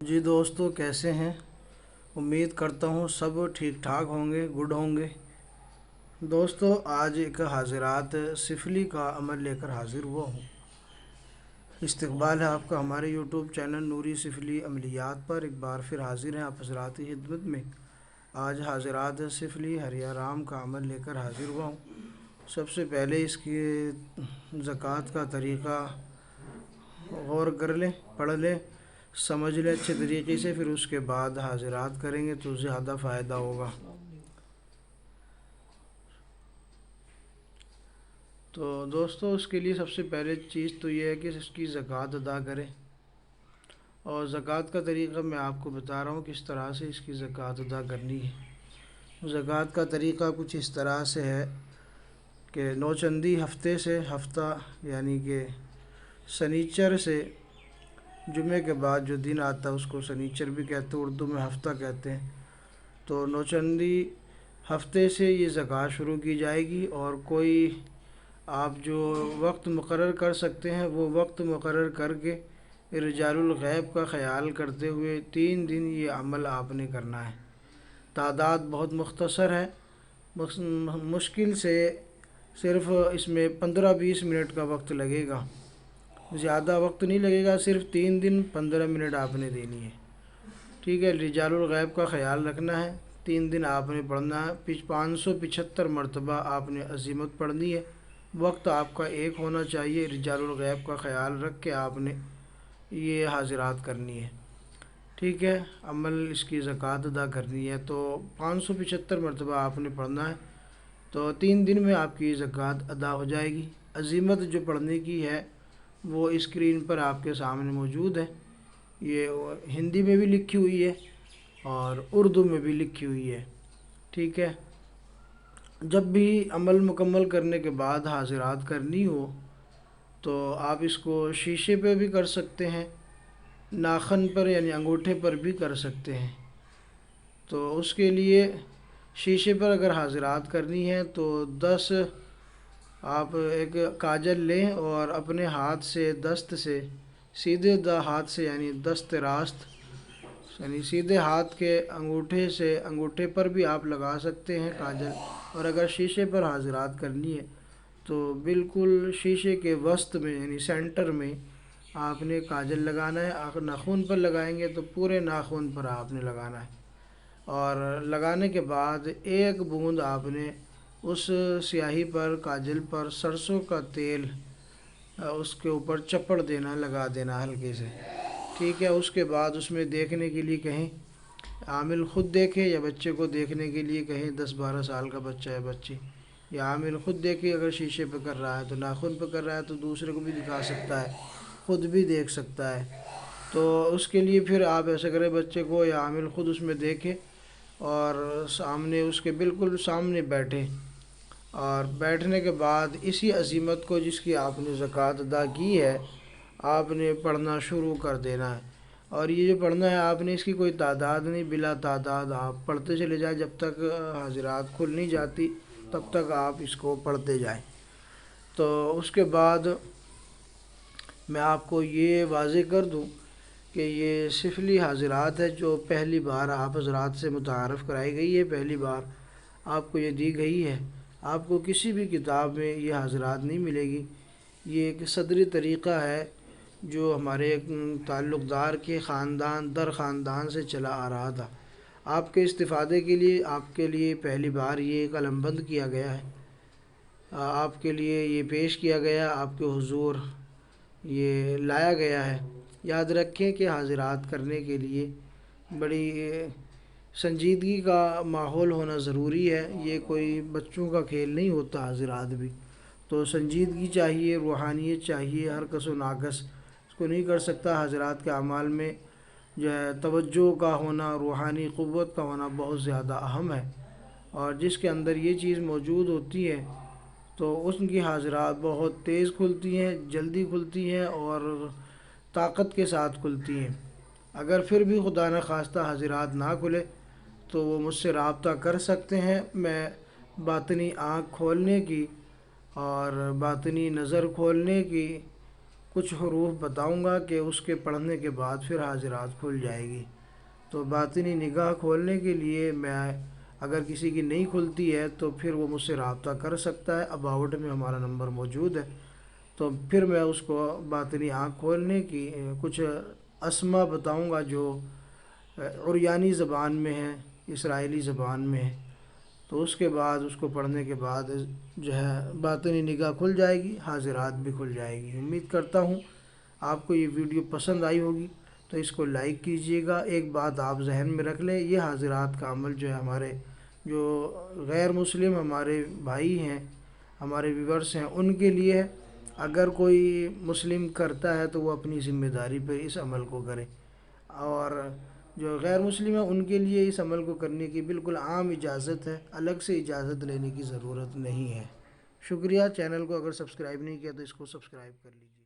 جی دوستو، کیسے ہیں؟ امید کرتا ہوں سب ٹھیک ٹھاک ہوں گے، گڈ ہوں گے۔ دوستو، آج ایک حاضرات سفلی کا عمل لے کر حاضر ہوا ہوں۔ استقبال ہے آپ کا ہمارے یوٹیوب چینل نوری سفلی عملیات پر۔ ایک بار پھر حاضر ہیں آپ حضرات کی خدمت میں۔ آج حاضرات سفلی ہریہ رام کا عمل لے کر حاضر ہوا ہوں۔ سب سے پہلے اس کی زکوٰۃ کا طریقہ غور کر لیں، پڑھ لیں، سمجھ لیں اچھے طریقے سے، پھر اس کے بعد حاضرات کریں گے تو زیادہ فائدہ ہوگا۔ تو دوستو، اس کے لیے سب سے پہلے چیز تو یہ ہے کہ اس کی زکوٰۃ ادا کریں، اور زکوٰۃ کا طریقہ میں آپ کو بتا رہا ہوں کس طرح سے اس کی زکوٰۃ ادا کرنی ہے۔ زکوٰۃ کا طریقہ کچھ اس طرح سے ہے کہ نوچندی ہفتے سے، ہفتہ یعنی کہ سنیچر سے جمعے کے بعد جو دن آتا ہے اس کو سنیچر بھی کہتے ہیں، اردو میں ہفتہ کہتے ہیں۔ تو نوچندی ہفتے سے یہ زکوٰۃ شروع کی جائے گی، اور کوئی آپ جو وقت مقرر کر سکتے ہیں وہ وقت مقرر کر کے رجال الغیب کا خیال کرتے ہوئے 3 دن یہ عمل آپ نے کرنا ہے۔ تعداد بہت مختصر ہے، مشکل سے صرف اس میں 15-20 منٹ کا وقت لگے گا، زیادہ وقت نہیں لگے گا، صرف 3 دن 15 منٹ آپ نے دینی ہے۔ ٹھیک ہے، رجال الغیب کا خیال رکھنا ہے، 3 دن آپ نے پڑھنا ہے، 575 مرتبہ آپ نے عزیمت پڑھنی ہے، وقت آپ کا ایک ہونا چاہیے، رجال الغیب کا خیال رکھ کے آپ نے یہ حاضرات کرنی ہے۔ ٹھیک ہے، عمل اس کی زکوٰۃ ادا کرنی ہے تو 575 مرتبہ آپ نے پڑھنا ہے، تو 3 دن میں آپ کی زکوٰۃ ادا ہو جائے گی۔ عزیمت جو پڑھنے کی ہے وہ اسکرین پر آپ کے سامنے موجود ہے، یہ ہندی میں بھی لکھی ہوئی ہے اور اردو میں بھی لکھی ہوئی ہے۔ ٹھیک ہے، جب بھی عمل مکمل کرنے کے بعد حاضرات کرنی ہو تو آپ اس کو شیشے پہ بھی کر سکتے ہیں، ناخن پر یعنی انگوٹھے پر بھی کر سکتے ہیں۔ تو اس کے لیے شیشے پر اگر حاضرات کرنی ہے تو 10 آپ ایک کاجل لیں اور اپنے ہاتھ سے دست سے سیدھے ہاتھ سے یعنی دست راست یعنی سیدھے ہاتھ کے انگوٹھے سے انگوٹھے پر بھی آپ لگا سکتے ہیں کاجل، اور اگر شیشے پر حاضرات کرنی ہے تو بالکل شیشے کے وسط میں یعنی سینٹر میں آپ نے کاجل لگانا ہے۔ اگر ناخن پر لگائیں گے تو پورے ناخن پر آپ نے لگانا ہے، اور لگانے کے بعد ایک بوند آپ نے اس سیاہی پر، کاجل پر سرسوں کا تیل اس کے اوپر چپڑ دینا، لگا دینا ہلکے سے۔ ٹھیک ہے، اس کے بعد اس میں دیکھنے کے لیے کہیں، عامل خود دیکھے یا بچے کو دیکھنے کے لیے کہیں، 10-12 سال کا بچہ ہے بچی، یا عامل خود دیکھے، اگر شیشے پہ کر رہا ہے تو ناخن پہ کر رہا ہے تو دوسرے کو بھی دکھا سکتا ہے، خود بھی دیکھ سکتا ہے۔ تو اس کے لیے پھر آپ ایسا کریں، بچے کو یا عامل خود اس میں دیکھے اور سامنے اس کے بالکل سامنے بیٹھے، اور بیٹھنے کے بعد اسی عزیمت کو جس کی آپ نے زکوٰۃ ادا کی ہے آپ نے پڑھنا شروع کر دینا ہے۔ اور یہ جو پڑھنا ہے آپ نے اس کی کوئی تعداد نہیں، بلا تعداد آپ پڑھتے چلے جائیں، جب تک حاضرات کھل نہیں جاتی تب تک آپ اس کو پڑھتے جائیں۔ تو اس کے بعد میں آپ کو یہ واضح کر دوں کہ یہ سفلی حاضرات ہے جو پہلی بار آپ حضرات سے متعارف کرائی گئی ہے، پہلی بار آپ کو یہ دی گئی ہے، آپ کو کسی بھی کتاب میں یہ حاضرات نہیں ملے گی۔ یہ ایک صدری طریقہ ہے جو ہمارے تعلق دار کے خاندان در خاندان سے چلا آ رہا تھا۔ آپ کے استفادے کے لیے آپ کے لیے پہلی بار یہ قلم بند کیا گیا ہے، آپ کے لیے یہ پیش کیا گیا، آپ کے حضور یہ لایا گیا ہے۔ یاد رکھیں کہ حاضرات کرنے کے لیے بڑی سنجیدگی کا ماحول ہونا ضروری ہے، یہ کوئی بچوں کا کھیل نہیں ہوتا، حاضرات بھی تو سنجیدگی چاہیے، روحانیت چاہیے، ہر کس و ناقص اس کو نہیں کر سکتا۔ حاضرات کے اعمال میں جو ہے توجہ کا ہونا، روحانی قوت کا ہونا بہت زیادہ اہم ہے، اور جس کے اندر یہ چیز موجود ہوتی ہے تو اس کی حاضرات بہت تیز کھلتی ہیں، جلدی کھلتی ہیں اور طاقت کے ساتھ کھلتی ہیں۔ اگر پھر بھی خدا نخواستہ حاضرات نہ کھلے تو وہ مجھ سے رابطہ کر سکتے ہیں، میں باطنی آنکھ کھولنے کی اور باطنی نظر کھولنے کی کچھ حروف بتاؤں گا کہ اس کے پڑھنے کے بعد پھر حاضرات کھل جائے گی۔ تو باطنی نگاہ کھولنے کے لیے میں اگر کسی کی نہیں کھلتی ہے تو پھر وہ مجھ سے رابطہ کر سکتا ہے، اباؤٹ میں ہمارا نمبر موجود ہے۔ تو پھر میں اس کو باطنی آنکھ کھولنے کی کچھ اسما بتاؤں گا جو عریانی زبان میں ہے، اسرائیلی زبان میں ہے۔ تو اس کے بعد اس کو پڑھنے کے بعد جو ہے باطنی نگاہ کھل جائے گی، حاضرات بھی کھل جائے گی۔ امید کرتا ہوں آپ کو یہ ویڈیو پسند آئی ہوگی، تو اس کو لائک کیجئے گا۔ ایک بات آپ ذہن میں رکھ لیں، یہ حاضرات کا عمل جو ہے ہمارے جو غیر مسلم ہمارے بھائی ہیں، ہمارے ویورز ہیں، ان کے لیے ہے۔ اگر کوئی مسلم کرتا ہے تو وہ اپنی ذمہ داری پہ اس عمل کو کرے، اور جو غیر مسلم ہے ان کے لیے اس عمل کو کرنے کی بالکل عام اجازت ہے، الگ سے اجازت لینے کی ضرورت نہیں ہے۔ شکریہ۔ چینل کو اگر سبسکرائب نہیں کیا تو اس کو سبسکرائب کر لیجیے۔